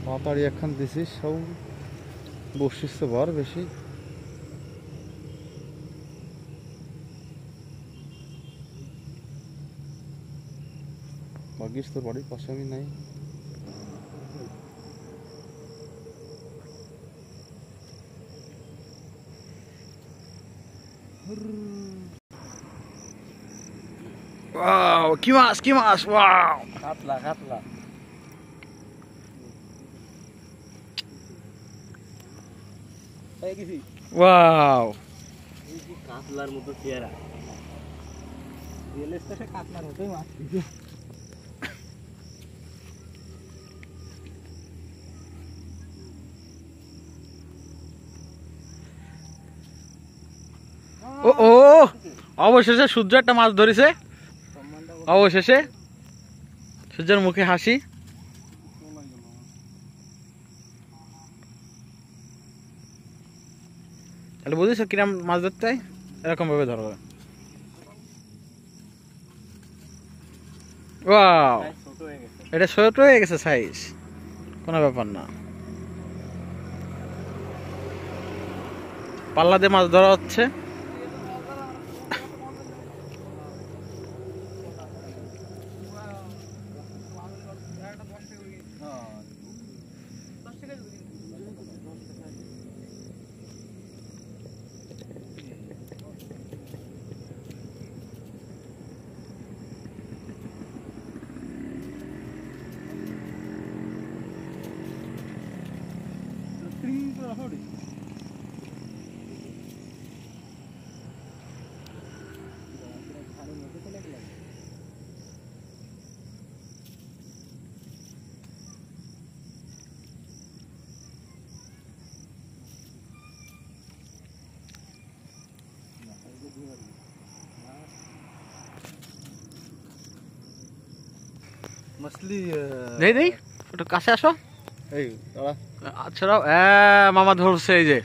তাড়াতাড়ি এখন দিছিস সব বসিস তো বার বেশি ভাগ্যিস তোর বাড়ির পাশে আমি নাই। ওয়াও কি মাছ ওয়াও কাতলা কাতলা ওয়াও কাতলার মতো চেহারা কাতলার মতোই মাছ ও ও অবশেষে সূর্য একটা মাছ ধরেছে। অবশেষে সূর্যের মুখে হাসি। তাহলে বুঝেছ কিরম মাছ ধরতে হয়, এরকম ভাবে ধরবে। ওয়াও এটা ছোট হয়ে গেছে সাইজ, কোনো ব্যাপার না। পাল্লা দিয়ে মাছ ধরা হচ্ছে। मछली দেই একটু কাছে আসো। এই দাঁড়া আচ্ছা মামা ধরছে এই যে